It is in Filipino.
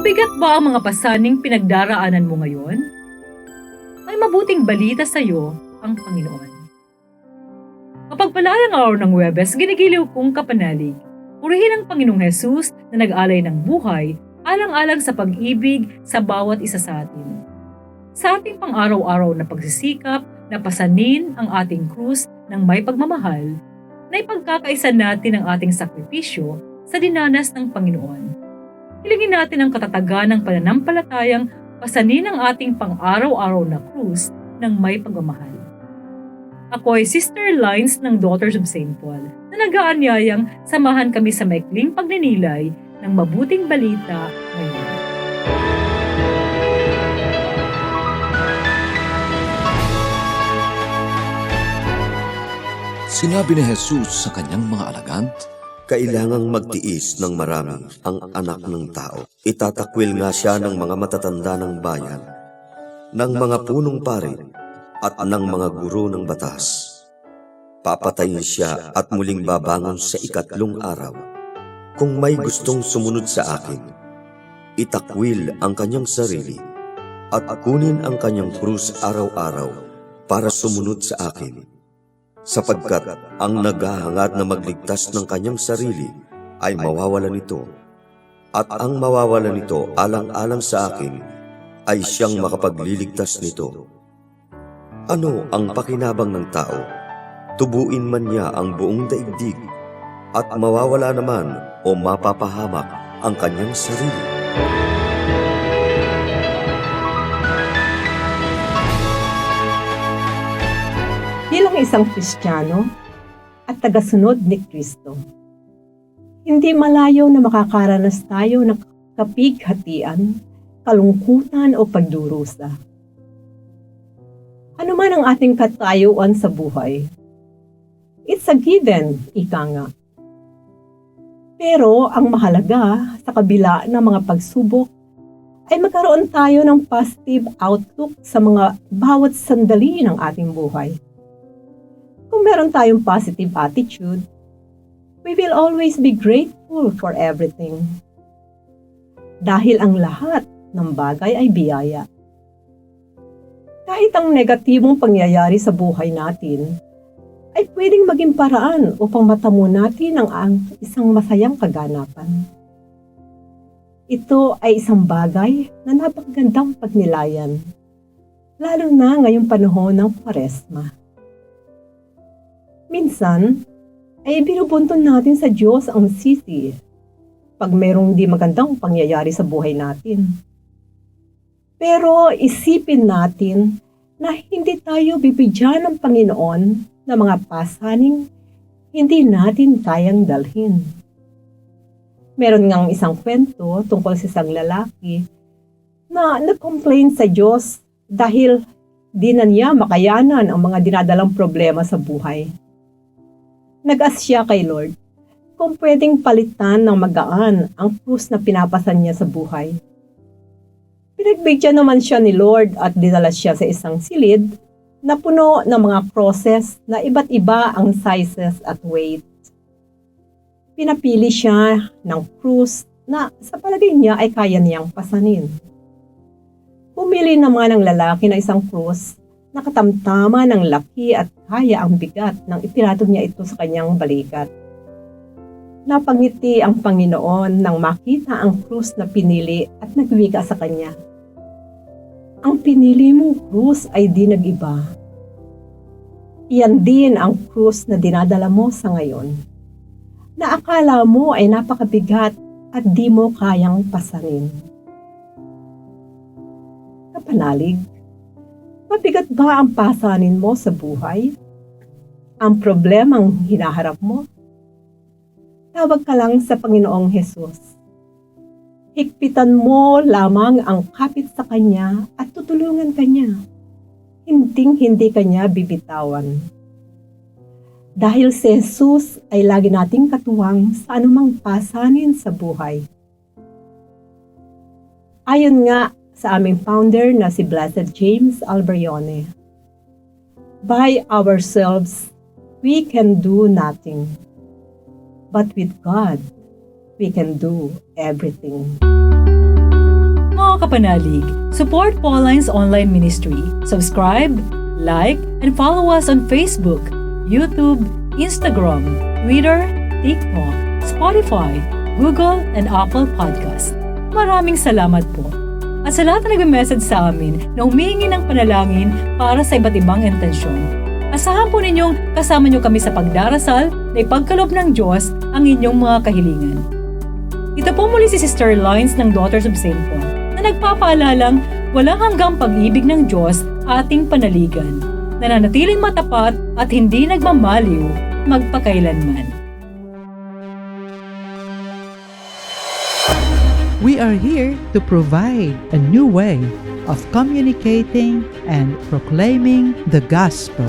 Mabigat ba ang mga pasaning pinagdaraanan mo ngayon? May mabuting balita sa iyo ang Panginoon. Mapagpalayang araw ng Huwebes, ginigiliw kong kapanalig. Purihin ang Panginoong Hesus na nag-alay ng buhay, alang-alang sa pag-ibig sa bawat isa sa atin. Sa ating pang-araw-araw na pagsisikap na pasanin ang ating krus ng may pagmamahal, na ipagkakaisa natin ang ating sakripisyo sa dinanas ng Panginoon. Hilingin natin ang katatagan ng pananampalatayang pasanin ang ating pang-araw-araw na krus ng may pagmamahal. Ako ay Sister Lines ng Daughters of St. Paul na nag-aanyayang samahan kami sa maikling pagninilay ng mabuting balita ngayon. Sinabi ni Jesus sa kanyang mga alagad, kailangang magtiis ng marami ang anak ng tao. Itatakwil nga siya ng mga matatanda ng bayan, ng mga punong pari, at ng mga guro ng batas. Papatayin siya at muling babangon sa ikatlong araw. Kung may gustong sumunod sa akin, itakwil ang kanyang sarili at kunin ang kanyang krus araw-araw para sumunod sa akin. Sapagkat ang naghahangad na magligtas ng kanyang sarili ay mawawala nito, at ang mawawala nito alang-alang sa akin ay siyang makapagliligtas nito. Ano ang pakinabang ng tao? Tubuin man niya ang buong daigdig, at mawawala naman o mapapahamak ang kanyang sarili. Bilang isang Kristiyano at tagasunod ni Kristo, hindi malayo na makakaranas tayo ng kapighatian, kalungkutan o pagdurusa. Ano man ang ating katayuan sa buhay, it's a given, ika nga. Pero ang mahalaga sa kabila ng mga pagsubok ay magkaroon tayo ng positive outlook sa mga bawat sandali ng ating buhay. Kung meron tayong positive attitude, we will always be grateful for everything. Dahil ang lahat ng bagay ay biyaya. Kahit ang negatibong pangyayari sa buhay natin, ay pwedeng maging paraan upang matamo natin ang isang masayang kaganapan. Ito ay isang bagay na napakagandang pagnilayan, lalo na ngayong panahon ng Kwaresma. Minsan, ay binubuntun natin sa Diyos ang sisi pag mayroong di magandang pangyayari sa buhay natin. Pero isipin natin na hindi tayo bibigyan ng Panginoon ng mga pasaning hindi natin kayang dalhin. Meron ngang isang kwento tungkol sa isang lalaki na nag-complain sa Diyos dahil di na niya makayanan ang mga dinadalang problema sa buhay. Nag-ask siya kay Lord kung pwedeng palitan ng magaan ang krus na pinapasan niya sa buhay. Pinagbigyan naman siya ni Lord at dinala siya sa isang silid na puno ng mga crosses na iba't iba ang sizes at weight. Pinapili siya ng krus na sa palagay niya ay kaya niyang pasanin. Pumili naman ang lalaki na isang krus na katamtama ng laki at kaya ang bigat nang ipinatong niya ito sa kanyang balikat. Napangiti ang Panginoon nang makita ang krus na pinili at nagwika sa kanya. Ang pinili mong krus ay di nag-iba. Iyan din ang krus na dinadala mo sa ngayon, na akala mo ay napakabigat at di mo kayang pasanin. Kapanalig, mabigat ba ang pasanin mo sa buhay? Ang problemang hinaharap mo? Tawag ka lang sa Panginoong Hesus. Higpitan mo lamang ang kapit sa Kanya at tutulungan Kanya. Hinding-hindi Kanya bibitawan. Dahil si Jesus ay lagi nating katuwang sa anumang pasanin sa buhay. Ayon nga sa aming founder na si Blessed James Alberione, by ourselves, we can do nothing. But with God, we can do everything. kapanalig, support Pauline's online ministry. Subscribe, like, and follow us on Facebook, YouTube, Instagram, Twitter, TikTok, Spotify, Google, and Apple Podcast. Maraming salamat po. At sa lahat na nag-message sa amin na humihingi ng panalangin para sa iba't ibang intensyon, asahan po ninyong kasama nyo kami sa pagdarasal na ipagkaloob ng Diyos ang inyong mga kahilingan. Ito po muli si Sister Lines ng Daughters of St. Paul na nagpapaalalang walang hanggang pag-ibig ng Diyos ating panaligan, nananatiling matapat at hindi nagmamaliw magpakailanman. We are here to provide a new way of communicating and proclaiming the gospel.